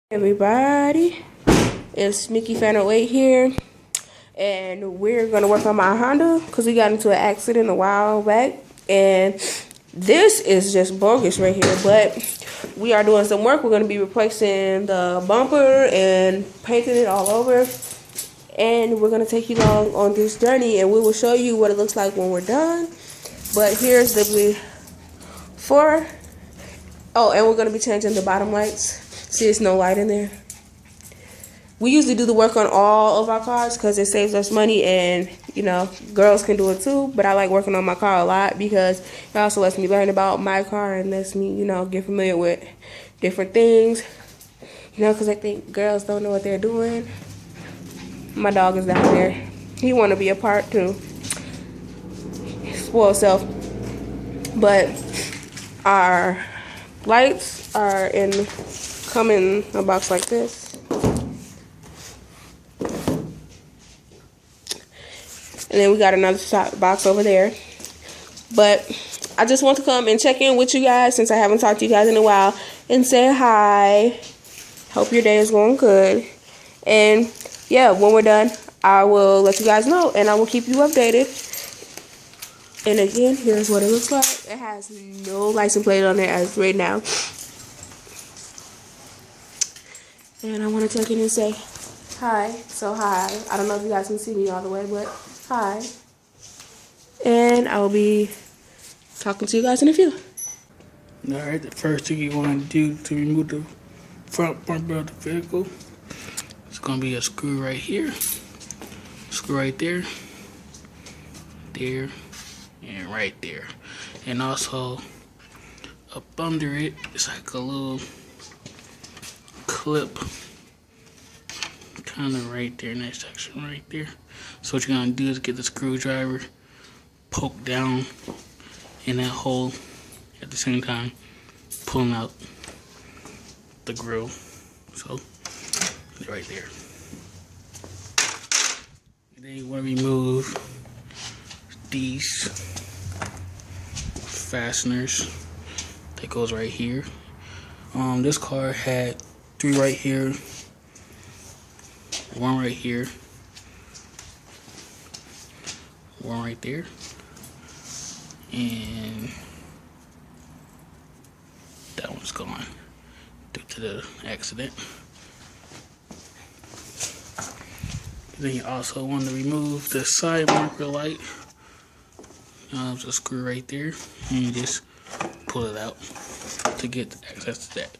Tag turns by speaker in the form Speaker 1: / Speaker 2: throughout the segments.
Speaker 1: Everybody, it's Mickey Fan 08 here, and we're gonna work on my Honda because we got into an accident a while back, and this is just bogus right here. But we are doing some work. We're gonna be replacing the bumper and painting it all over, and we're gonna take you along on this journey, and we will show you what it looks like when we're done. But here's the before. Oh, and we're gonna be changing the bottom lights. See, there's no light in there. We usually do the work on all of our cars because it saves us money, and you know, girls can do it too. But I like working on my car a lot because it also lets me learn about my car and lets me, you know, get familiar with different things. You know, because I think girls don't know what they're doing. My dog is down there. He want to be a part too. Spoiled self. But our lights are come in a box like this. And then we got another box over there. But I just want to come and check in with you guys since I haven't talked to you guys in a while and say hi. Hope your day is going good. And yeah, when we're done, I will let you guys know and I will keep you updated. And again, here's what it looks like. It has no license plate on there as right now. And I want to check in and say hi. So hi. I don't know if you guys can see me all the way, but hi. And I will be talking to you guys in a few.
Speaker 2: Alright, the first thing you want to do to remove the front bumper of the vehicle, it's going to be a screw right here, screw right there, there, and right there. And also up under it, it's like a little clip kind of right there in that section right there. So what you're going to do is get the screwdriver, poke down in that hole at the same time pulling out the grill. So right there. And then you want to remove these fasteners that goes right here. This car had 3 right here, 1 right here, 1 right there, and that one's gone due to the accident. Then you also want to remove the side marker light. There's a screw right there, and you just pull it out to get access to that.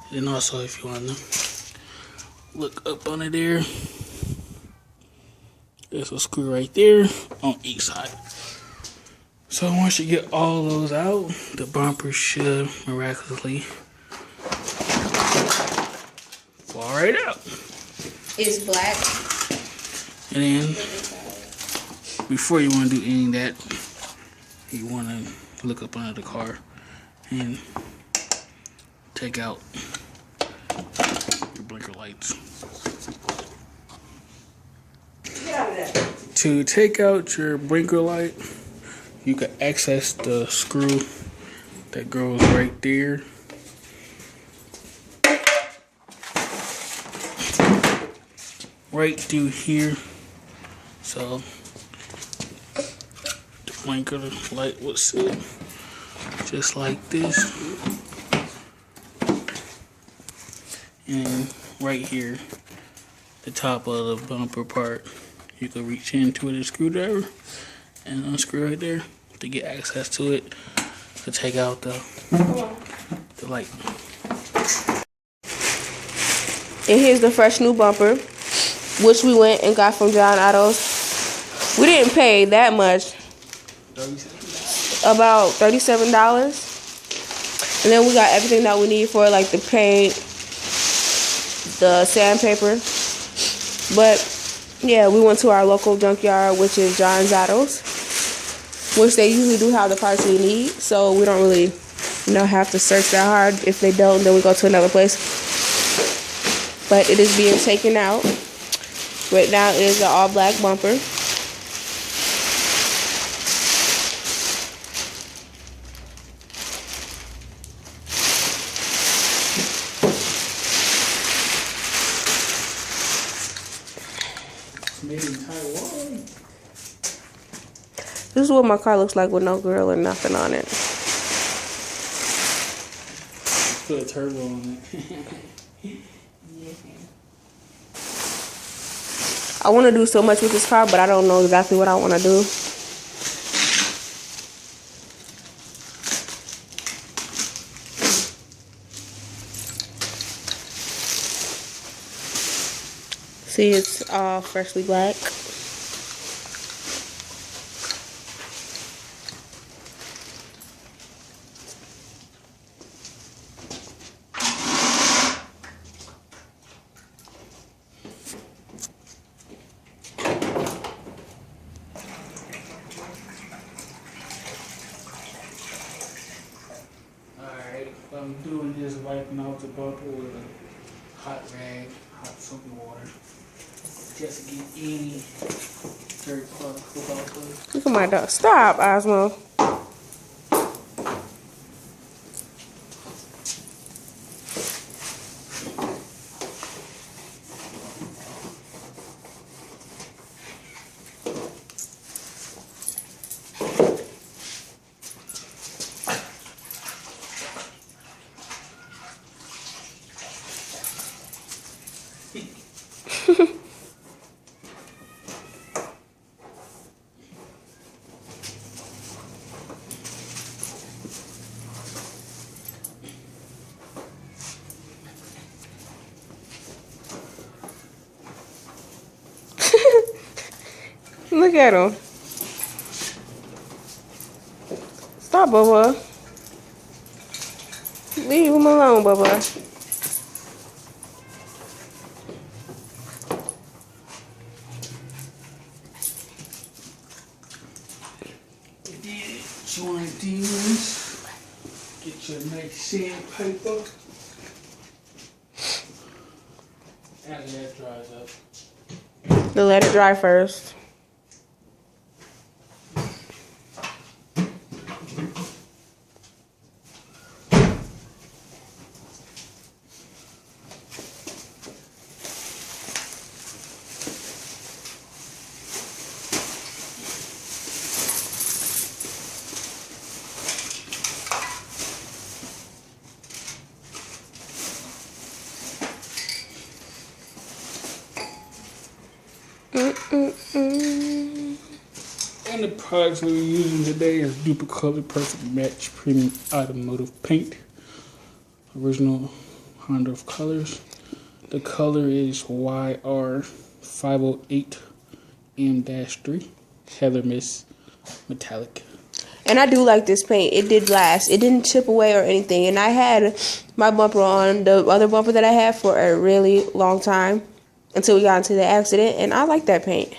Speaker 2: And then also, if you want to look up under there, there's a screw right there on each side. So once you get all those out, the bumper should miraculously fall right out.
Speaker 1: It's black.
Speaker 2: And then, before you want to do any of that, you want to look up under the car and take out your blinker lights.
Speaker 1: Get out of there.
Speaker 2: To take out your blinker light, you can access the screw that goes right there. Right through here. So the blinker light would sit just like this. And right here, the top of the bumper part, you can reach into it with a screwdriver and unscrew right there to get access to it to take out the light.
Speaker 1: And here's the fresh new bumper, which we went and got from John Autos. We didn't pay that much, about $37. And then we got everything that we need for like the paint, the sandpaper. But yeah, we went to our local junkyard, which is John's Autos, which they usually do have the parts we need. So we don't really, you know, have to search that hard. If they don't, then we go to another place. But it is being taken out. Right now it is an all black bumper.
Speaker 2: Taiwan.
Speaker 1: This is what my car looks like with no grill or nothing on it.
Speaker 2: Put a turbo on it. Yeah.
Speaker 1: I want to do so much with this car, but I don't know exactly what I want to do. See, it's all freshly black.
Speaker 2: Alright, what I'm doing is wiping out the bumper with a hot rag, hot soapy water. Just to get any dirt particles off of it.
Speaker 1: Look at my dog. Stop, Osmo. Look at him. Stop, Bubba. Leave him alone, Bubba.
Speaker 2: What you want to do is get your nice sandpaper. After that dries up.
Speaker 1: Then let it dry first.
Speaker 2: And the products we're using today is Duplicolor Perfect Match Premium Automotive Paint. Original Honda of colors. The color is YR508M-3 Heather Mist Metallic.
Speaker 1: And I do like this paint. It did last. It didn't chip away or anything. And I had my bumper on the other bumper that I had for a really long time until we got into the accident. And I like that paint.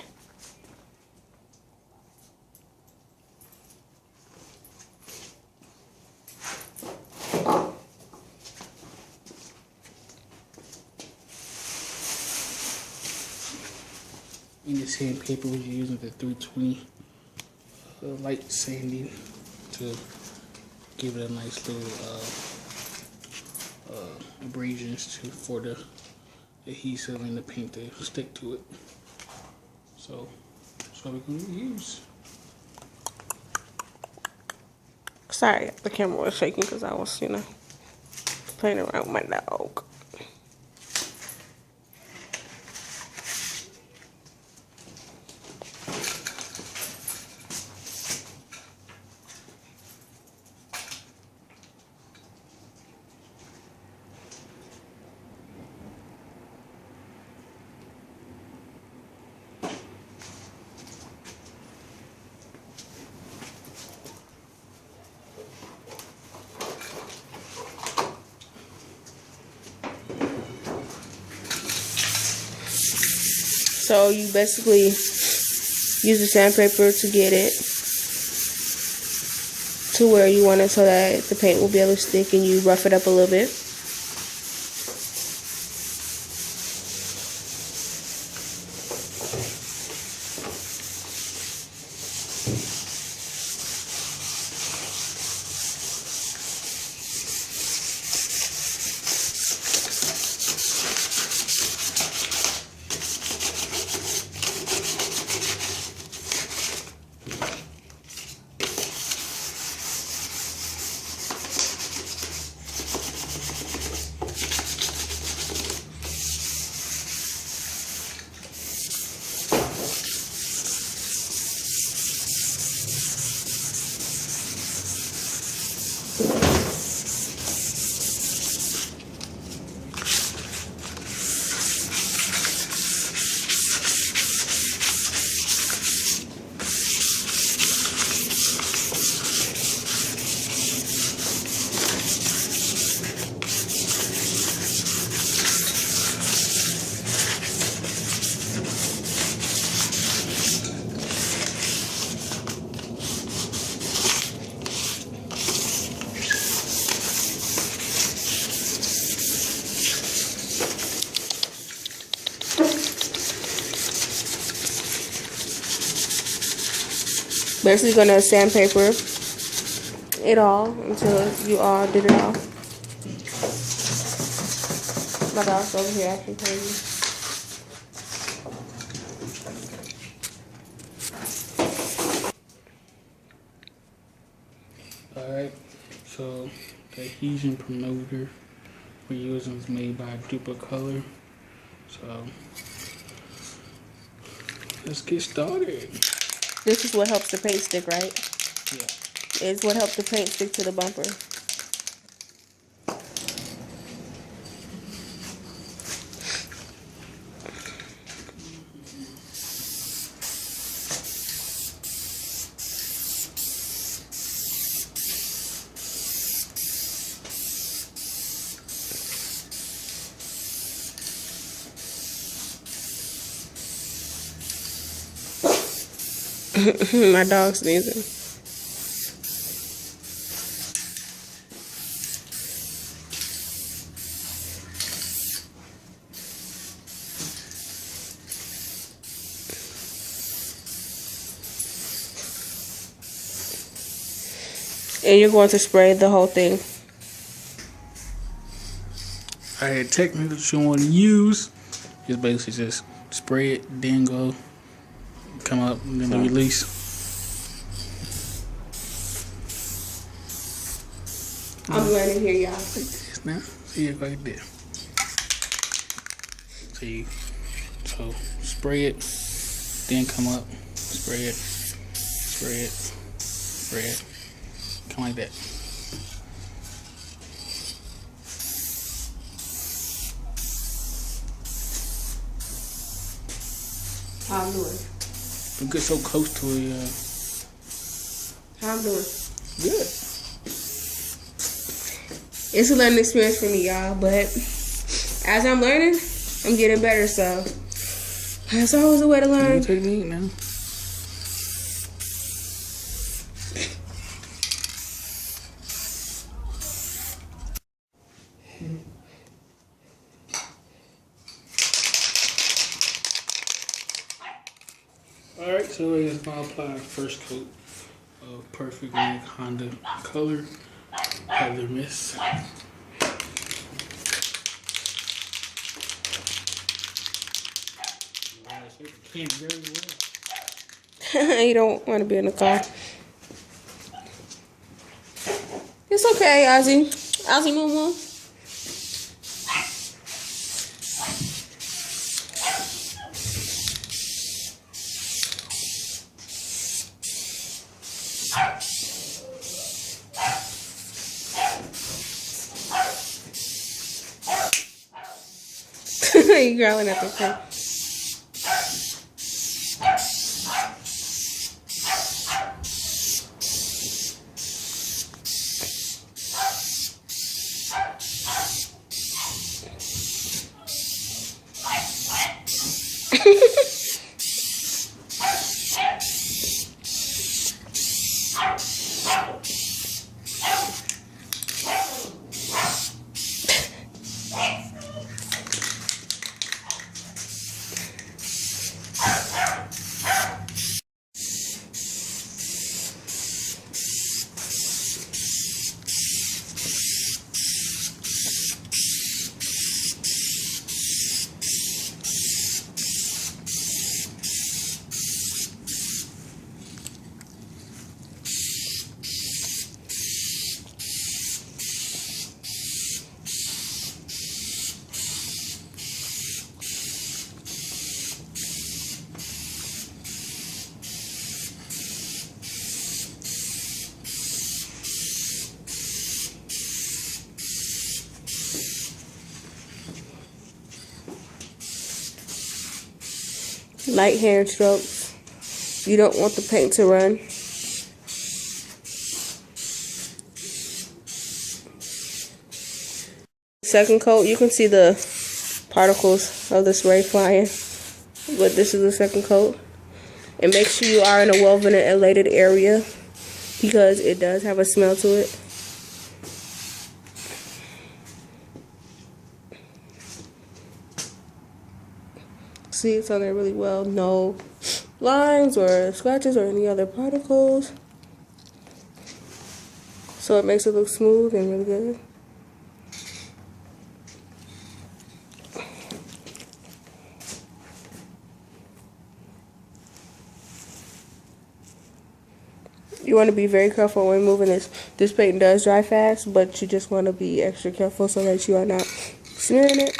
Speaker 2: In the sandpaper, we're using the 320 light sanding to give it a nice little abrasions for the adhesive and the paint to stick to it. So that's what we're going to use.
Speaker 1: Sorry, the camera was shaking because I was, playing around with my dog. So you basically use the sandpaper to get it to where you want it so that the paint will be able to stick, and you rough it up a little bit. Basically gonna sandpaper it all until you all did it all. My dog's over here acting crazy.
Speaker 2: Alright, so the adhesion promoter we're using is made by Color. So let's get started.
Speaker 1: This is what helps the paint stick, right?
Speaker 2: Yeah.
Speaker 1: It's what helps the paint stick to the bumper. My dog's sneezing. And you're going to spray the whole thing.
Speaker 2: Alright, technically what you want to use is basically just spray it, then go, come up, and then release.
Speaker 1: I'm learning here, y'all.
Speaker 2: Like this now. See it like this. See, so spray it, then come up, spray it, spray it, spray it, come like that.
Speaker 1: How I'm doing?
Speaker 2: Don't get so close to it.
Speaker 1: How I'm doing?
Speaker 2: Good.
Speaker 1: It's a learning experience for me, y'all, but as I'm learning, I'm getting better, so that's always a way to learn.
Speaker 2: New technique now. Alright, so we're just gonna apply our first coat of Perfect Red Honda Color Heather Mist. Very well.
Speaker 1: You don't want to be in the car. It's okay, Ozzy. Ozzy Moo Moo. You growling at the thing. Light hand strokes. You don't want the paint to run. Second coat, you can see the particles of the spray flying, but this is the second coat. And make sure you are in a well ventilated area because it does have a smell to it. See, it's on there really well. No lines or scratches or any other particles. So it makes it look smooth and really good. You want to be very careful when moving this. This paint does dry fast, but you just want to be extra careful so that you are not smearing it.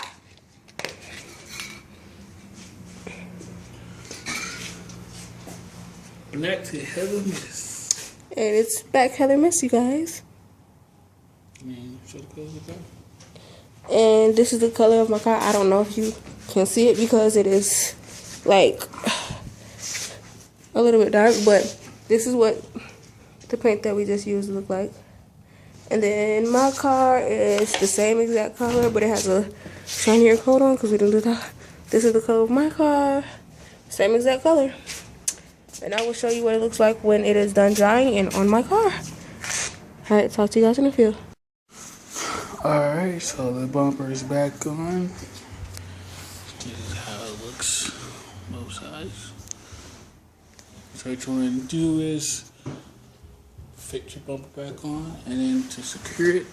Speaker 2: Back to Heather Miss.
Speaker 1: And it's back Heather Miss, you guys. And this is the color of my car. I don't know if you can see it because it is like a little bit dark, but this is what the paint that we just used look like. And then my car is the same exact color, but it has a shinier coat on because we didn't do that. This is the color of my car, same exact color. And I will show you what it looks like when it is done drying and on my car. Alright, talk to you guys in a few.
Speaker 2: Alright, so the bumper is back on. This is how it looks, both sides. So what you want to do is fit your bumper back on, and then to secure it,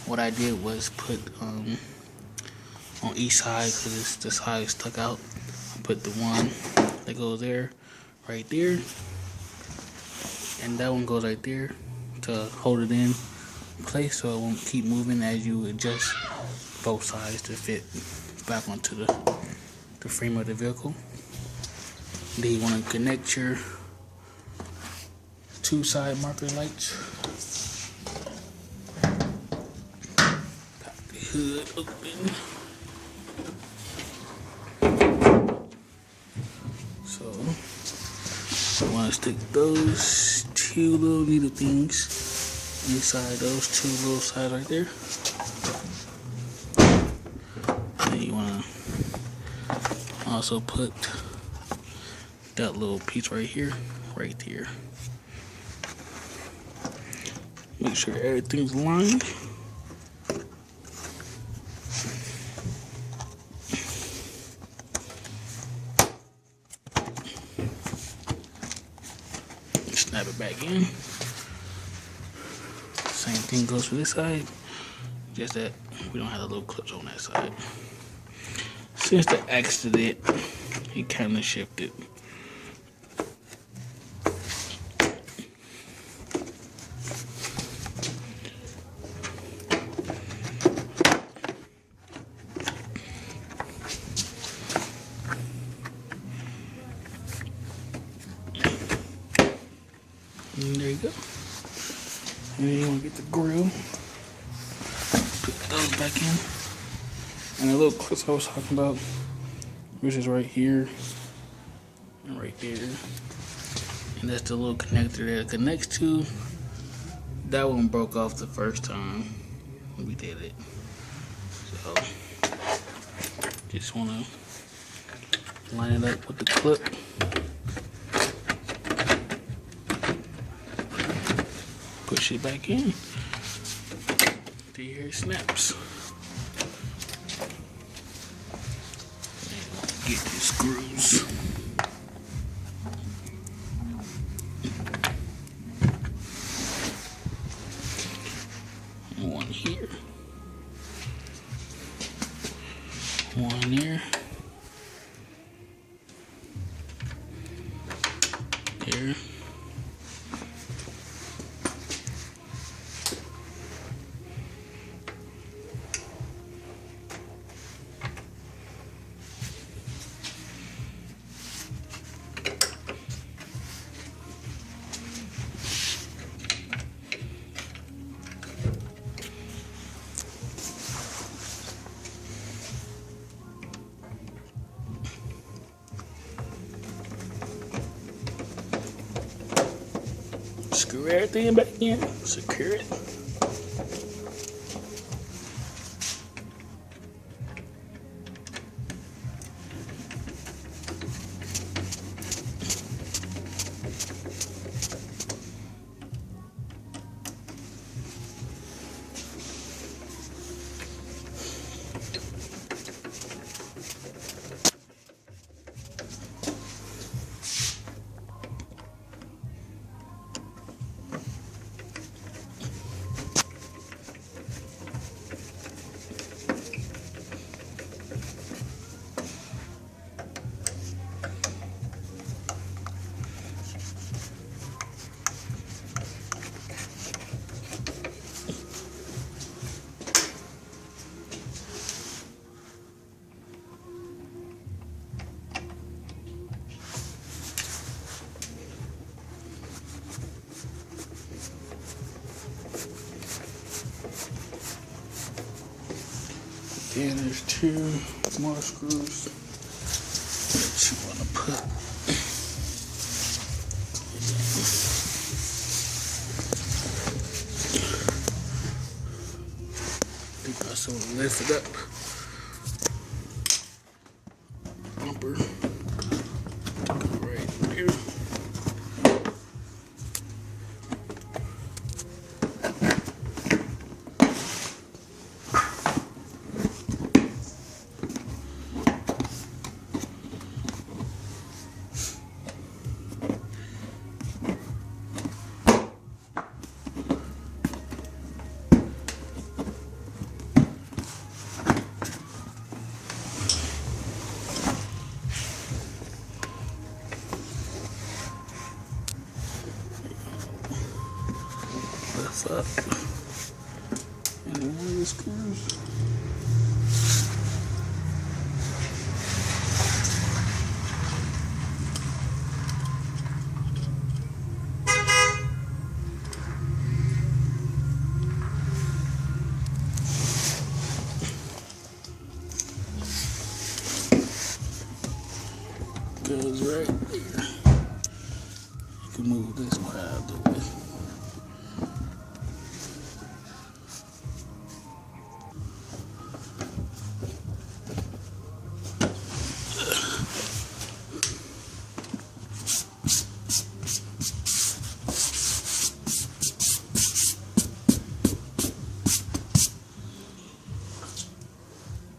Speaker 2: what I did was put on each side, because the side is stuck out, I put the one that goes there, right there, and that one goes right there to hold it in place so it won't keep moving as you adjust both sides to fit back onto the frame of the vehicle. Then you want to connect your two side marker lights. Pop the hood open. So I want to stick those two little needle things inside those two little sides right there. And you want to also put that little piece right here, right here. Make sure everything's lined. Snap it back in. Same thing goes for this side, just that we don't have the little clips on that side. Since the accident, it kind of shifted. And there you go. And then you want to get the grill, put those back in, and the little clips I was talking about, which is right here and right there, and that's the little connector that it connects to. That one broke off the first time we did it, so just want to line it up with the clip. Push it back in till you hear it snaps. Get the screws. One here. One there. There. Screw everything back in, secure it. Then there's 2 more screws that you want to put. You also lift it up. Bumper. Right there. Lift up. And one of the screws. Goes right there. You can move this part out of the way.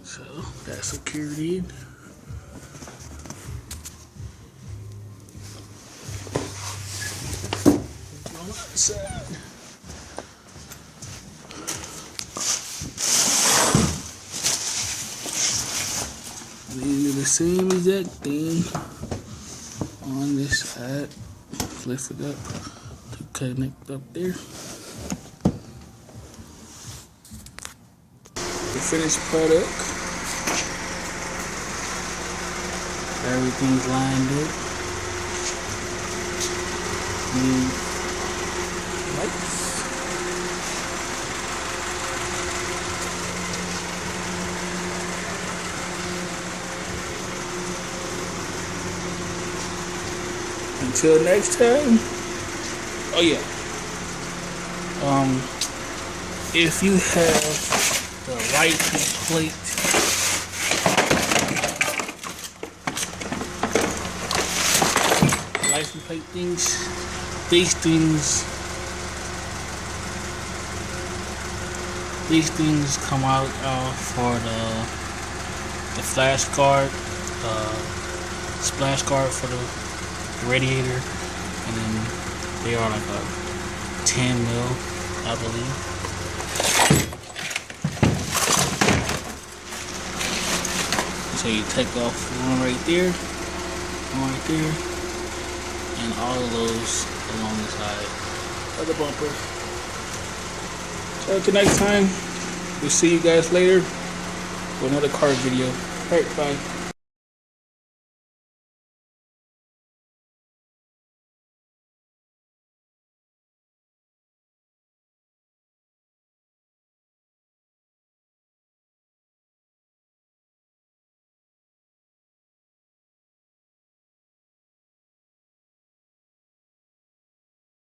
Speaker 2: So that's secured in. Side. Then do the same exact thing on this side. Lift it up to connect up there. The finished product. Everything's lined up. Lights. Until next time. Oh yeah. If you have the license plate things, these things come out for the flash guard, splash guard for the radiator, and then they are like a 10 mil, I believe. So you take off one right there, and all of those along the side of the bumper. So until next time, we'll see you guys later for another car video. Alright, bye.